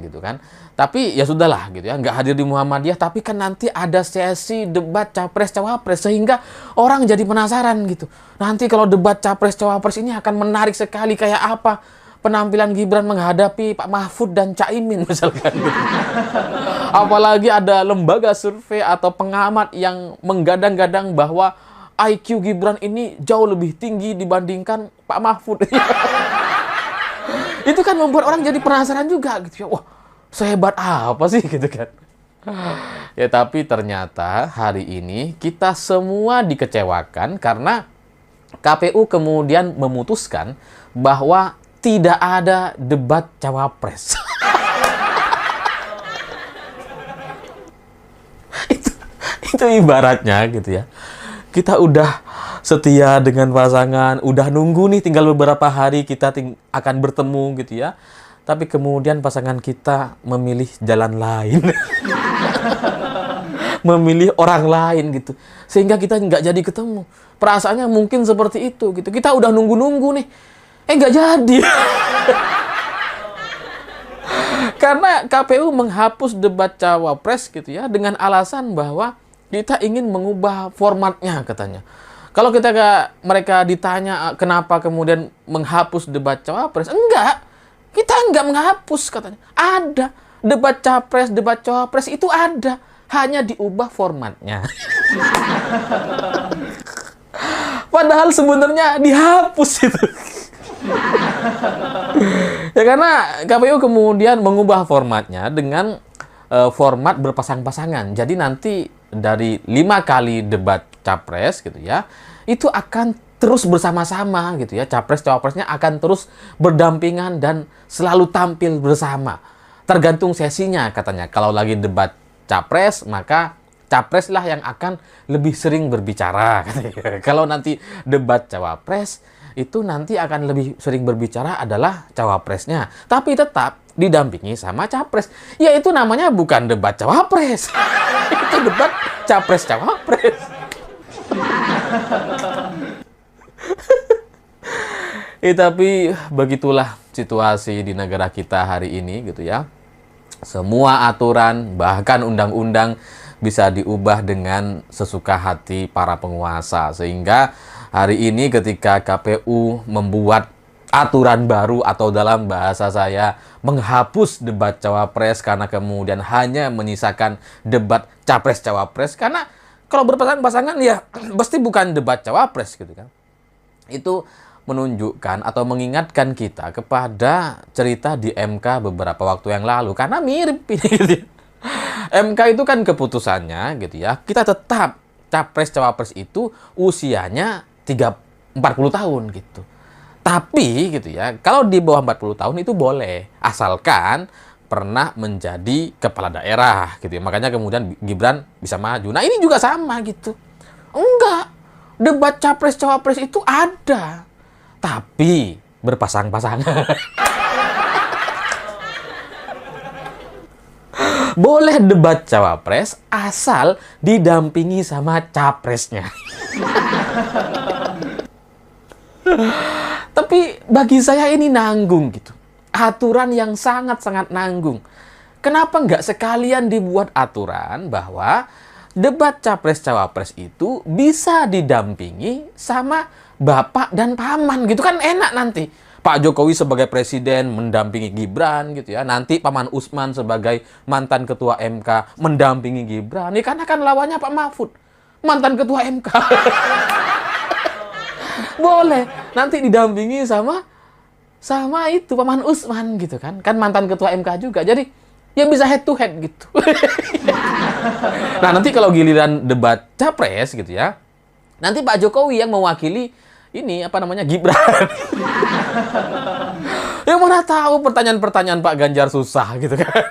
gitu kan. Tapi ya sudahlah gitu ya, nggak hadir di Muhammadiyah, tapi kan nanti ada sesi debat Capres-Cawapres sehingga orang jadi penasaran gitu. Nanti kalau debat Capres-Cawapres ini akan menarik sekali, kayak apa penampilan Gibran menghadapi Pak Mahfud dan Caimin misalkan gitu. Apalagi ada lembaga survei atau pengamat yang menggadang-gadang bahwa IQ Gibran ini jauh lebih tinggi dibandingkan Pak Mahfud. Itu kan membuat orang jadi penasaran juga gitu ya. Wah, sehebat apa sih gitu kan. Ya tapi ternyata hari ini kita semua dikecewakan karena KPU kemudian memutuskan bahwa tidak ada debat cawapres. itu ibaratnya gitu ya. Kita udah setia dengan pasangan, udah nunggu nih tinggal beberapa hari kita akan bertemu gitu ya. Tapi kemudian pasangan kita memilih jalan lain. Memilih orang lain gitu. Sehingga kita nggak jadi ketemu. Perasaannya mungkin seperti itu gitu. Kita udah nunggu-nunggu nih. Nggak jadi. Karena KPU menghapus debat cawapres gitu ya. Dengan alasan bahwa kita ingin mengubah formatnya katanya. Kalau mereka ditanya kenapa kemudian menghapus debat cawapres, enggak. Kita enggak menghapus katanya. Ada debat capres, debat cawapres itu ada, hanya diubah formatnya. Padahal sebenarnya dihapus itu. Ya karena KPU kemudian mengubah formatnya dengan format berpasang-pasangan. Jadi nanti dari 5 kali debat capres gitu ya, itu akan terus bersama-sama gitu ya. Capres-cawapresnya akan terus berdampingan dan selalu tampil bersama. Tergantung sesinya katanya. Kalau lagi debat capres, maka capres lah yang akan lebih sering berbicara katanya. Kalau nanti debat cawapres, itu nanti akan lebih sering berbicara adalah cawapresnya. Tapi tetap didampingi sama capres. Ya itu namanya bukan debat cawapres. Itu debat capres-cawapres. Tapi begitulah situasi di negara kita hari ini gitu ya. Semua aturan, bahkan undang-undang bisa diubah dengan sesuka hati para penguasa. Sehingga hari ini ketika KPU membuat aturan baru atau dalam bahasa saya menghapus debat cawapres karena kemudian hanya menyisakan debat capres-cawapres, karena kalau berpasangan-pasangan ya pasti bukan debat cawapres gitu kan. Itu menunjukkan atau mengingatkan kita kepada cerita di MK beberapa waktu yang lalu, karena mirip ini gitu ya. MK itu kan keputusannya gitu ya, kita tetap capres-cawapres itu usianya 40 tahun gitu. Tapi gitu ya, kalau di bawah 40 tahun itu boleh, asalkan pernah menjadi kepala daerah gitu ya. Makanya kemudian Gibran bisa maju. Nah ini juga sama gitu. Enggak, debat capres-cawapres itu ada, tapi berpasang-pasangan. Boleh debat cawapres asal didampingi sama capresnya. Tapi bagi saya ini nanggung gitu. Aturan yang sangat-sangat nanggung. Kenapa nggak sekalian dibuat aturan bahwa debat capres-cawapres itu bisa didampingi sama bapak dan paman gitu, kan enak nanti. Pak Jokowi sebagai presiden mendampingi Gibran gitu ya. Nanti Paman Usman sebagai mantan ketua MK mendampingi Gibran. Ini kan akan lawannya Pak Mahfud, mantan ketua MK. Boleh nanti didampingi sama itu Paman Usman gitu kan. Kan mantan ketua MK juga. Jadi ya bisa head to head gitu. Nah, nanti kalau giliran debat capres gitu ya, nanti Pak Jokowi yang mewakili ini Gibran. Yang mana tahu pertanyaan-pertanyaan Pak Ganjar susah gitu kan.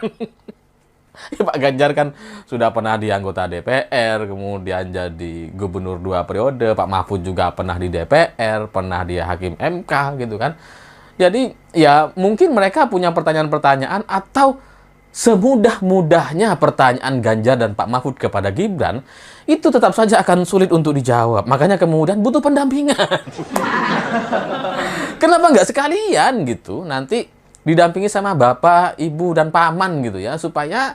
Ya, Pak Ganjar kan sudah pernah di anggota DPR, kemudian jadi gubernur 2 periode. Pak Mahfud juga pernah di DPR, pernah dia hakim MK gitu kan. Jadi ya mungkin mereka punya pertanyaan-pertanyaan, atau semudah-mudahnya pertanyaan Ganjar dan Pak Mahfud kepada Gibran itu tetap saja akan sulit untuk dijawab. Makanya kemudian butuh pendampingan. Kenapa nggak sekalian gitu? Nanti didampingi sama bapak, ibu, dan paman gitu ya, supaya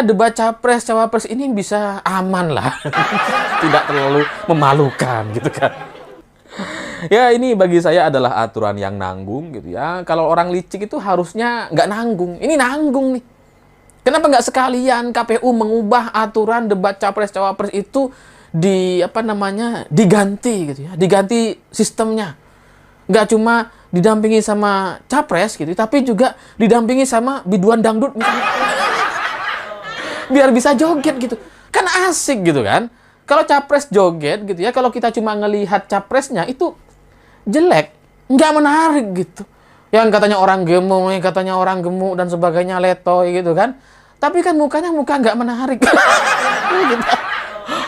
debat capres cawapres ini bisa aman lah, tidak terlalu memalukan gitu kan. Ya, ini bagi saya adalah aturan yang nanggung gitu ya. Kalau orang licik itu harusnya nggak nanggung, ini nanggung nih. Kenapa nggak sekalian KPU mengubah aturan debat capres cawapres itu diganti gitu ya, diganti sistemnya. Nggak cuma didampingi sama capres gitu, tapi juga didampingi sama biduan dangdut misalnya. Biar bisa joget gitu. Kan asik gitu kan. Kalau capres joget gitu ya, kalau kita cuma ngelihat capresnya itu jelek, nggak menarik gitu. Yang katanya orang gemuk, yang katanya orang gemuk dan sebagainya, letoy gitu kan. Tapi kan mukanya muka nggak menarik. Gitu.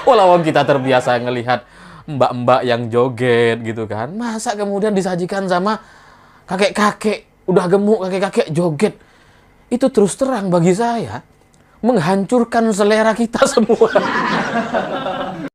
Walaupun kita terbiasa ngelihat mbak-mbak yang joget gitu kan. Masa kemudian disajikan sama kakek-kakek udah gemuk, kakek-kakek joget. Itu terus terang bagi saya menghancurkan selera kita semua.